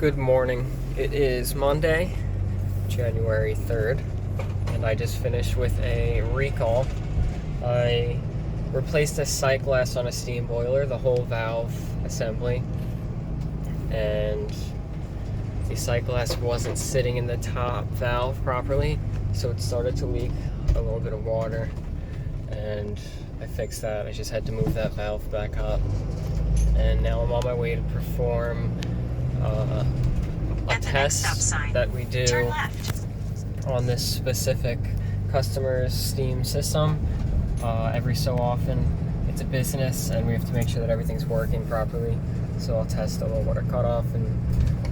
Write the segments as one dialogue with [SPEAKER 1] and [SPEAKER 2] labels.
[SPEAKER 1] Good morning. It is Monday, January 3rd, and I just finished with a recall. I replaced a sight glass on a steam boiler, the whole valve assembly, and the sight glass wasn't sitting in the top valve properly, so it started to leak a little bit of water, and I fixed that. I just had to move that valve back up, and now I'm on my way to perform a test that we do on this specific customer's steam system. Every so often, it's a business and we have to make sure that everything's working properly. So I'll test the low water cutoff and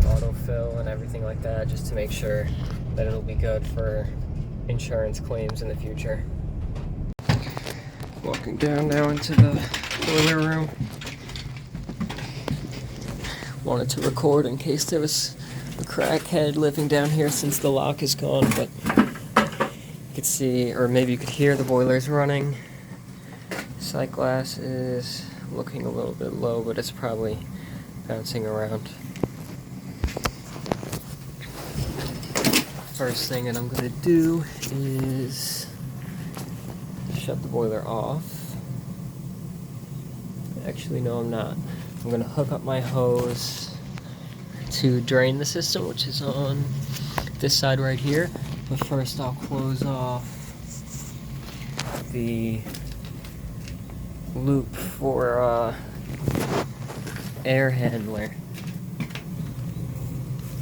[SPEAKER 1] autofill and everything like that, just to make sure that it'll be good for insurance claims in the future. Walking down now into the boiler room. Wanted to record in case there was a crackhead living down here since the lock is gone, but you could see, or maybe you could hear, the boilers running. Sight glass is looking a little bit low, but it's probably bouncing around. First thing that I'm going to do is shut the boiler off. Actually, no, I'm not. I'm going to hook up my hose to drain the system, which is on this side right here. But first I'll close off the loop for air handler.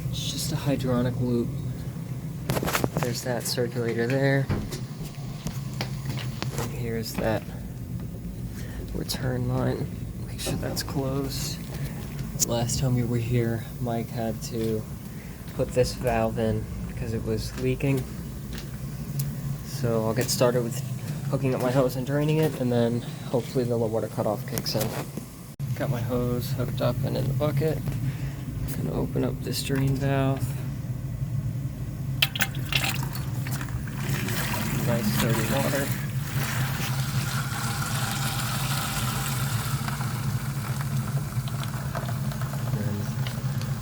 [SPEAKER 1] It's just a hydronic loop. There's that circulator there. And here's that return line. Make sure that's closed. Last time we were here, Mike had to put this valve in because it was leaking. So I'll get started with hooking up my hose and draining it, and then hopefully the low water cutoff kicks in. Got my hose hooked up and in the bucket. I'm gonna open up this drain valve. Nice sturdy water.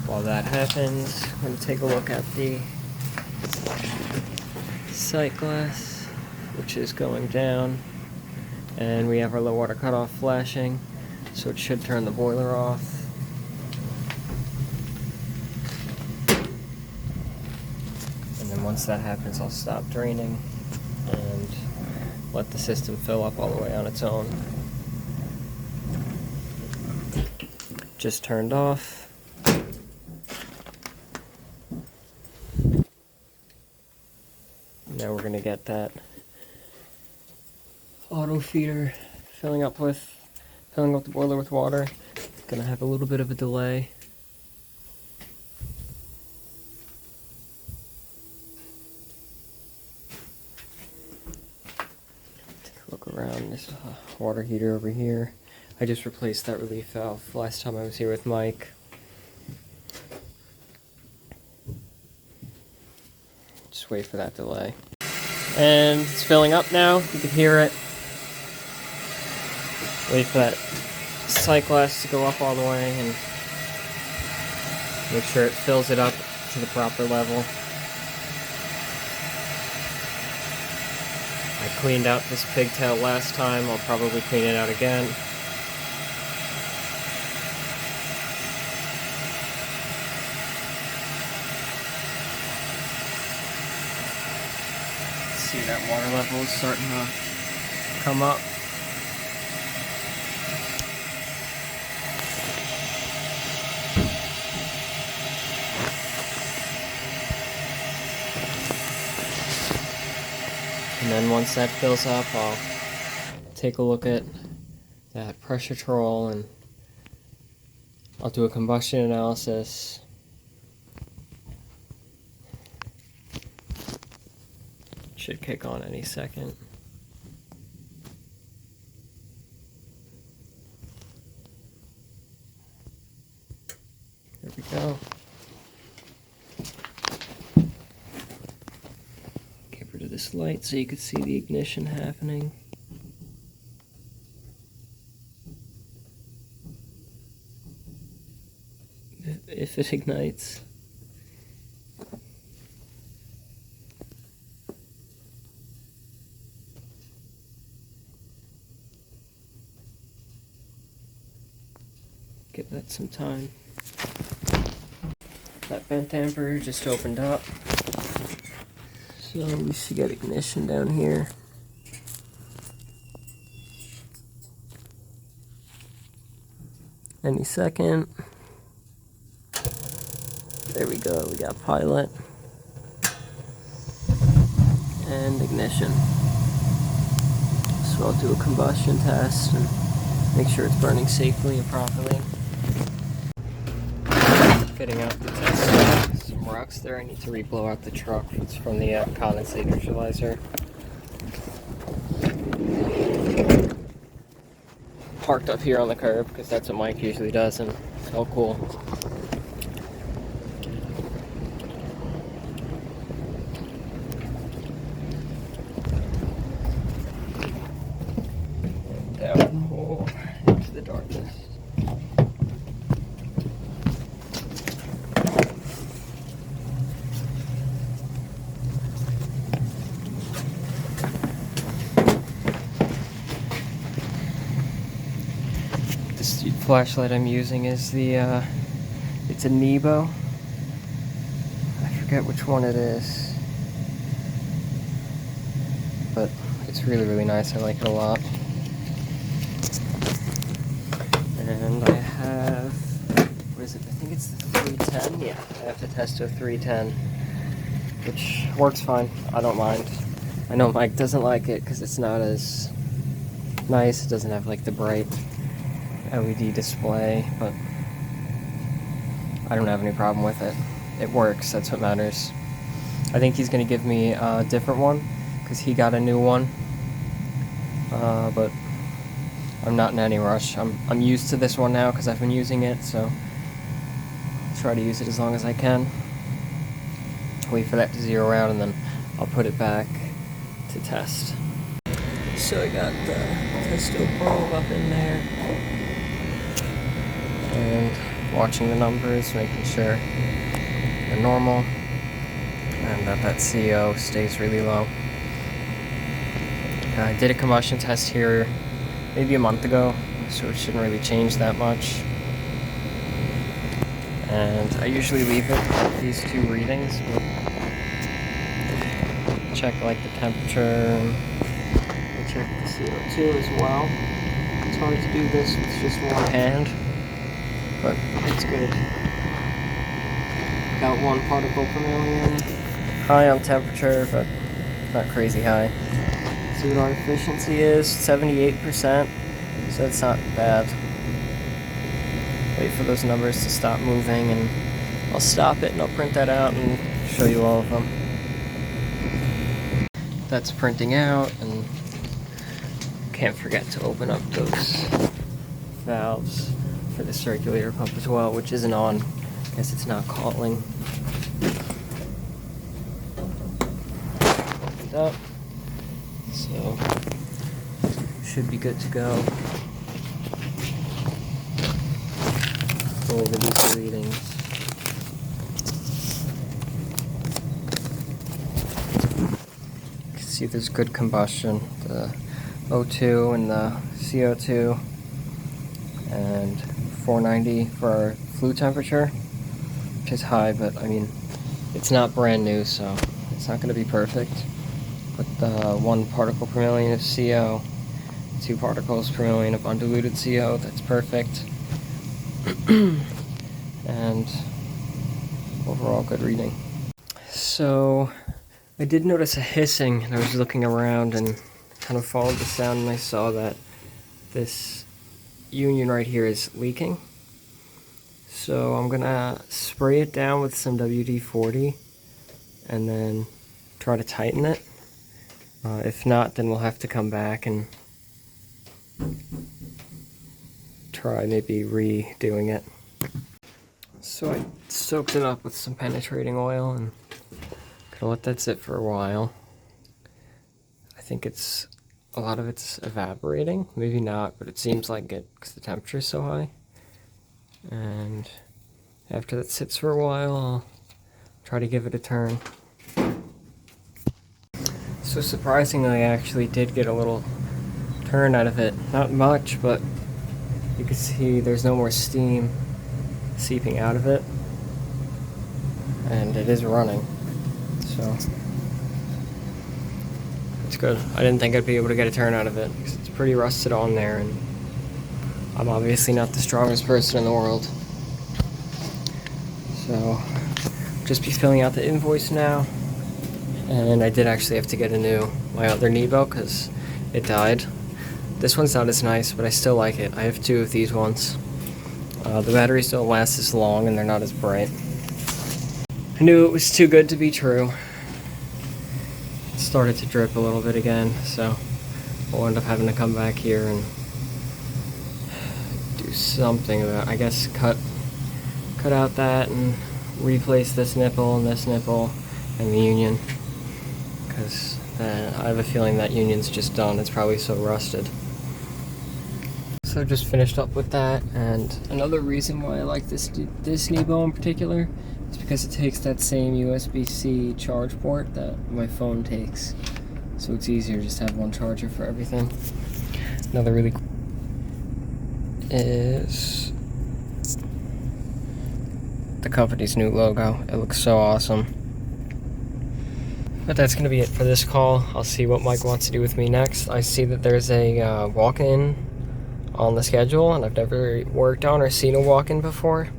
[SPEAKER 1] While that happens, I'm going to take a look at the sight glass, which is going down, and we have our low water cutoff flashing, so it should turn the boiler off. And then once that happens, I'll stop draining and let the system fill up all the way on its own. Just turned off. Now we're going to get that auto feeder filling up the boiler with water. It's going to have a little bit of a delay. Take a look around. There's a water heater over here. I just replaced that relief valve last time I was here with Mike. Just wait for that delay. And it's filling up now. You can hear it. Wait for that sight glass to go up all the way and make sure it fills it up to the proper level. I cleaned out this pigtail last time. I'll probably clean it out again. See, that water level is starting to come up. And then once that fills up, I'll take a look at that Pressuretrol and I'll do a combustion analysis. Should kick on any second. There we go. Get rid of this light so you could see the ignition happening. If if it ignites. Give that some time. That vent damper just opened up. So we should get ignition down here. Any second. There we go, we got pilot. And ignition. So I'll do a combustion test and make sure it's burning safely and properly. Fitting out the test. Some rocks there. I need to re-blow out the truck. It's from the condensate neutralizer. Parked up here on the curb because that's what Mike usually does, and it's all cool. Down into the darkness. This flashlight I'm using is the, it's a Nebo. I forget which one it is. But it's really, really nice. I like it a lot. And I have, what is it? I think it's the 310. Yeah, I have to test to a 310, which works fine. I don't mind. I know Mike doesn't like it because it's not as nice. It doesn't have like the bright LED display, but I don't have any problem with it. It works. That's what matters. I think he's going to give me a different one because he got a new one, but I'm not in any rush. I'm used to this one now because I've been using it, so I'll try to use it as long as I can. Wait for that to zero out, and then I'll put it back to test. So I got the testo probe up in there, and watching the numbers, making sure they're normal, and that CO stays really low. I did a combustion test here maybe a month ago, so it shouldn't really change that much. And I usually leave it at these two readings, but check like the temperature, and check the CO2 as well. It's hard to do this with just one hand, but it's good. Got 1 particle per million. High on temperature, but not crazy high. See what our efficiency is, 78%, so it's not bad. Wait for those numbers to stop moving, and I'll stop it and I'll print that out and show you all of them. That's printing out, and can't forget to open up those valves for the circulator pump as well, which isn't on. Guess it's not calling. Opened up. So, should be good to go. Go over these readings. You can see there's good combustion. The O2 and the CO2. And 490 for our flue temperature, which is high, but I mean, it's not brand new, so it's not going to be perfect. But the 1 particle per million of CO, 2 particles per million of undiluted CO, that's perfect. And overall good reading. So I did notice a hissing, and I was looking around and kind of followed the sound, and I saw that this union right here is leaking. So I'm gonna spray it down with some WD-40 and then try to tighten it. If not, then we'll have to come back and try maybe redoing it. So I soaked it up with some penetrating oil and gonna let that sit for a while. I think a lot of it's evaporating, maybe not, but it seems like it because the temperature is so high. And After that sits for a while, I'll try to give it a turn. So surprisingly, I actually did get a little turn out of it. Not much, but you can see there's no more steam seeping out of it. And it is running, so it's good. I didn't think I'd be able to get a turn out of it because it's pretty rusted on there, and I'm obviously not the strongest person in the world. So just be filling out the invoice now. And I did actually have to get my other knee belt because it died. This one's not as nice, but I still like it. I have 2 of these ones. The batteries don't last as long and they're not as bright. I knew it was too good to be true. It started to drip a little bit again, so we'll end up having to come back here and do something about it. I guess cut out that and replace this nipple and the union, because I have a feeling that union's just done. It's probably so rusted. So just finished up with that, and another reason why I like this Nebo in particular is because it takes that same USB-C charge port that my phone takes, so it's easier just to have one charger for everything. Another really cool is the company's new logo. It looks so awesome. But that's going to be it for this call. I'll see what Mike wants to do with me next. I see that there's a walk-in on the schedule, and I've never worked on or seen a walk-in before.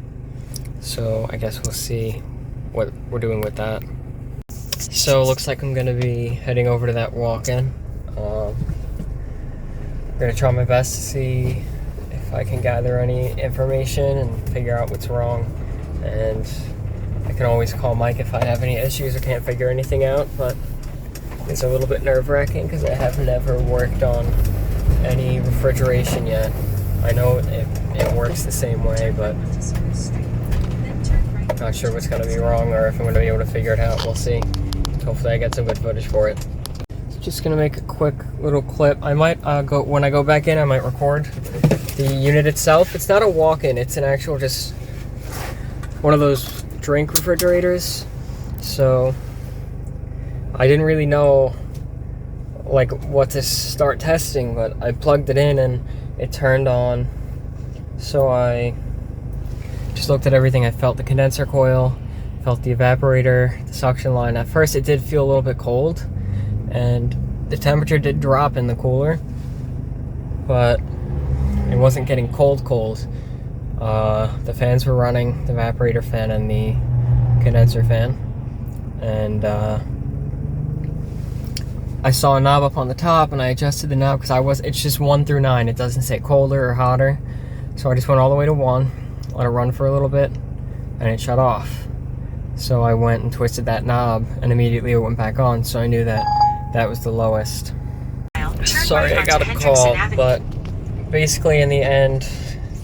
[SPEAKER 1] So I guess we'll see what we're doing with that. So it looks like I'm going to be heading over to that walk-in. I'm going to try my best to see if I can gather any information and figure out what's wrong. And I can always call Mike if I have any issues or can't figure anything out, but it's a little bit nerve-wracking because I have never worked on any refrigeration yet. I know it works the same way, but I'm not sure what's going to be wrong or if I'm going to be able to figure it out. We'll see. Hopefully I get some good footage for it. Just going to make a quick little clip. I might when I go back in, I might record the unit itself. It's not a walk-in, it's an actual just one of those drink refrigerators. So I didn't really know like what to start testing, but I plugged it in and it turned on. So I just looked at everything. I felt the condenser coil, felt the evaporator, the suction line. At first it did feel a little bit cold and the temperature did drop in the cooler, but it wasn't getting cold. The fans were running, the evaporator fan and the condenser fan, and I saw a knob up on the top and I adjusted the knob because it's just 1 through 9. It doesn't say colder or hotter. So I just went all the way to 1, let it run for a little bit, and it shut off. So I went and twisted that knob and immediately it went back on, so I knew that that was the lowest. Sorry, I got a call, but basically in the end,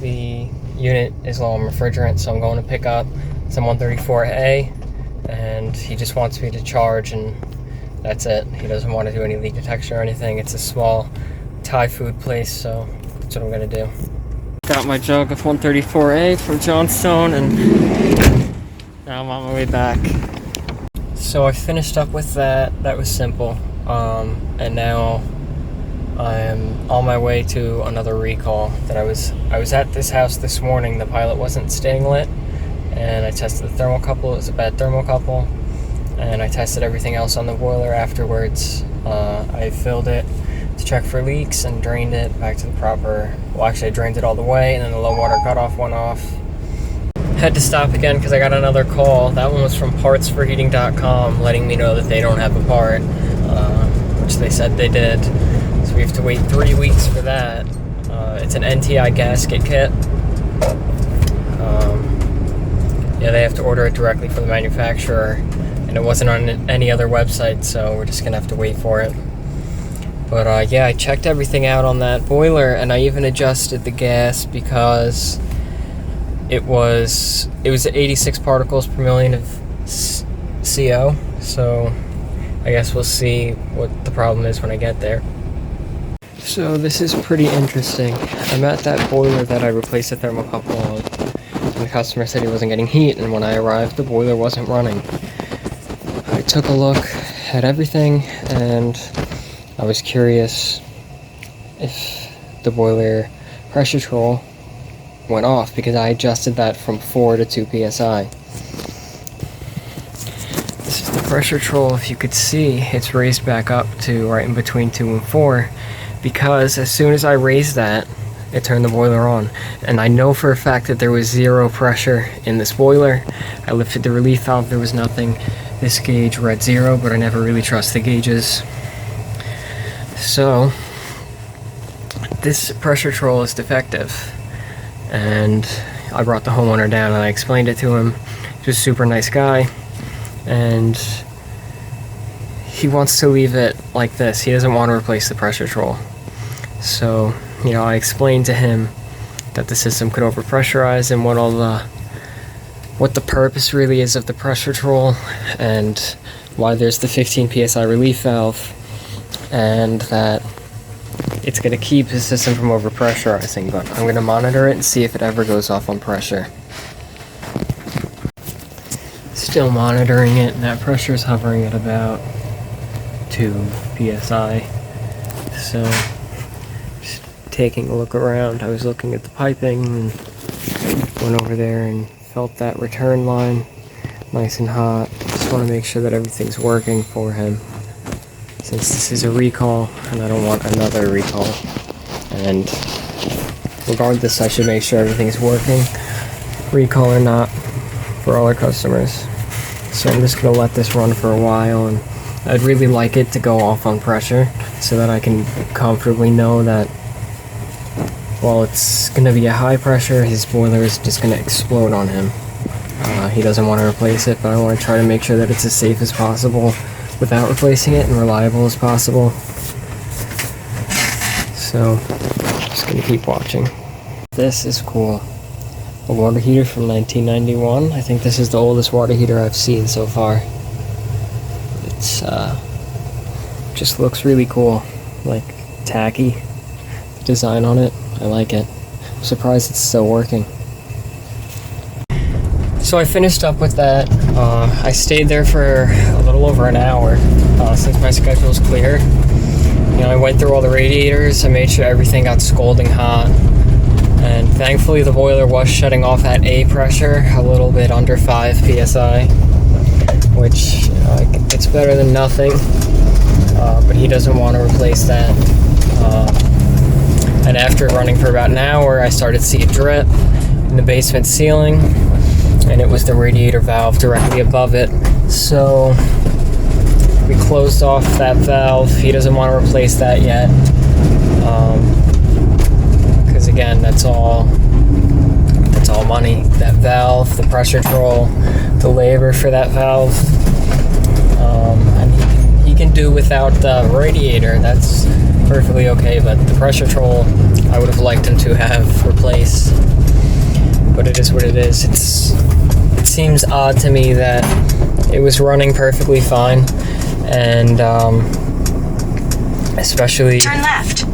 [SPEAKER 1] the unit is low on refrigerant, so I'm going to pick up some 134A, and he just wants me to charge, and that's it. He doesn't want to do any leak detection or anything. It's a small Thai food place, so that's what I'm going to do. Got my jug of 134A from Johnstone, and now I'm on my way back. So I finished up with that. That was simple. And now I'm on my way to another recall that I was at this house this morning. The pilot wasn't staying lit, and I tested the thermocouple. It was a bad thermocouple, and I tested everything else on the boiler afterwards. I filled it to check for leaks and drained it back to the proper. Well, actually I drained it all the way, and then the low water cutoff went off. Had to stop again because I got another call. That one was from partsforheating.com letting me know that they don't have a part, which they said they did. So we have to wait 3 weeks for that. It's an NTI gasket kit. Yeah, they have to order it directly from the manufacturer, and it wasn't on any other website, so we're just gonna have to wait for it. But yeah, I checked everything out on that boiler, and I even adjusted the gas because it was 86 particles per million of CO. So I guess we'll see what the problem is when I get there. So this is pretty interesting. I'm at that boiler that I replaced the thermocouple on. I'm customer said he wasn't getting heat, and when I arrived, the boiler wasn't running. I took a look at everything, and I was curious if the boiler Pressuretrol went off, because I adjusted that from 4 to 2 psi. This is the Pressuretrol. If you could see, it's raised back up to right in between 2 and 4, because as soon as I raised that, it turned the boiler on. And I know for a fact that there was 0 pressure in this boiler. I lifted the relief valve, there was nothing. This gauge read 0, but I never really trust the gauges. So this Pressuretrol is defective, and I brought the homeowner down and I explained it to him. He was a super nice guy, and he wants to leave it like this. He doesn't want to replace the Pressuretrol. So, you know, I explained to him that the system could overpressurize, and what the purpose really is of the Pressuretrol, and why there's the 15 psi relief valve, and that it's going to keep his system from overpressurizing. But I'm going to monitor it and see if it ever goes off on pressure. Still monitoring it, and that pressure is hovering at about 2 psi. So just taking a look around. I was looking at the piping and went over there and felt that return line nice and hot. Just want to make sure that everything's working for him, since this is a recall and I don't want another recall. And regardless, I should make sure everything's working, recall or not, for all our customers. So I'm just going to let this run for a while, and I'd really like it to go off on pressure so that I can comfortably know that while it's going to be a high pressure, his boiler is just going to explode on him. He doesn't want to replace it, but I want to try to make sure that it's as safe as possible without replacing it, and reliable as possible. So, just going to keep watching. This is cool. A water heater from 1991. I think this is the oldest water heater I've seen so far. It's just looks really cool, like tacky. The design on it, I like it. I'm surprised it's still working. So I finished up with that. I stayed there for a little over an hour since my schedule was clear. You know, I went through all the radiators. I made sure everything got scalding hot. And thankfully the boiler was shutting off at A pressure, a little bit under 5 psi, which it's better than nothing, but he doesn't want to replace that. And after running for about an hour, I started to see a drip in the basement ceiling, and it was the radiator valve directly above it. So we closed off that valve. He doesn't want to replace that yet. Because again, that's all money. That valve, the Pressuretrol, the labor for that valve, and he can do without the radiator. That's perfectly okay. But the Pressuretrol, I would have liked him to have replaced. But it is what it is. It seems odd to me that it was running perfectly fine, and especially
[SPEAKER 2] turn left.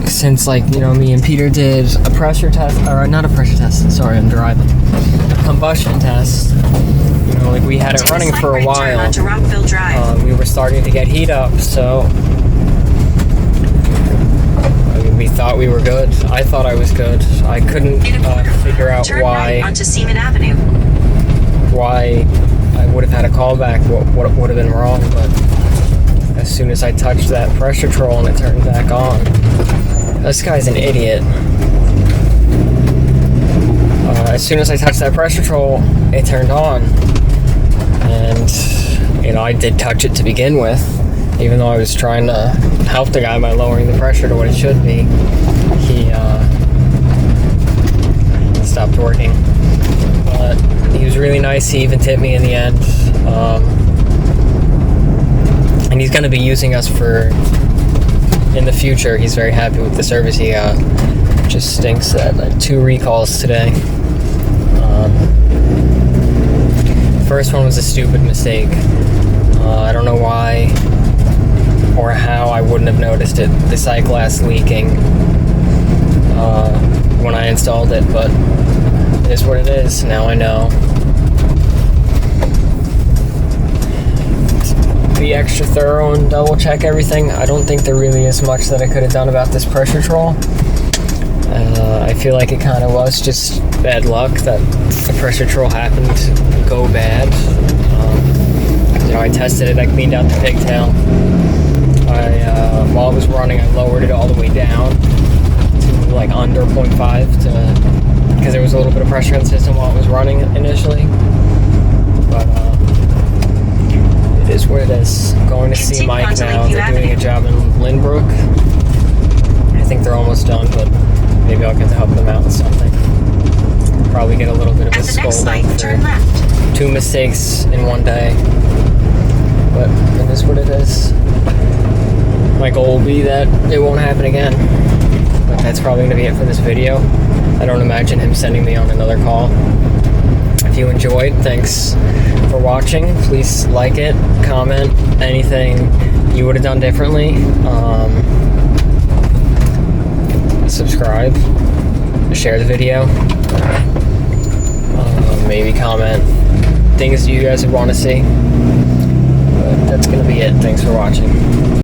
[SPEAKER 1] Since, like, you know, me and Peter did a pressure test, or not a pressure test, sorry, I'm driving, a combustion test. You know, like, we had it running for a while. We were starting to get heat up, so I mean, we thought we were good. I thought I was good. I couldn't figure out why I would have had a callback, what would have been wrong, but as soon as I touched that Pressuretrol and it turned back on. This guy's an idiot. As soon as I touched that Pressuretrol, it turned on. And, you know, I did touch it to begin with, even though I was trying to help the guy by lowering the pressure to what it should be. He stopped working. But he was really nice. He even tipped me in the end. And he's going to be using us in the future. He's very happy with the service he got. Just stinks that 2 recalls today. First one was a stupid mistake. I don't know why or how I wouldn't have noticed it. The sight glass leaking when I installed it, but It is what it is. Now I know. Be extra thorough and double check everything. I don't think there really is much that I could have done about this Pressuretrol. I feel like it kind of was just bad luck that the Pressuretrol happened to go bad. You know, I tested it, I cleaned out the pigtail. While it was running, I lowered it all the way down to like under 0.5 because there was a little bit of pressure in the system while it was running initially. But it is what it is. I'm going to see Mike now. They're doing a job in Lynbrook. I think they're almost done, but maybe I'll get to help them out with something. Probably get a little bit of a scolding for 2 mistakes in one day. But it is what it is. My goal will be that it won't happen again. But that's probably going to be it for this video. I don't imagine him sending me on another call. If you enjoyed, thanks for watching. Please like it, comment, anything you would have done differently. Subscribe, share the video, maybe comment things you guys would want to see. But that's going to be it. Thanks for watching.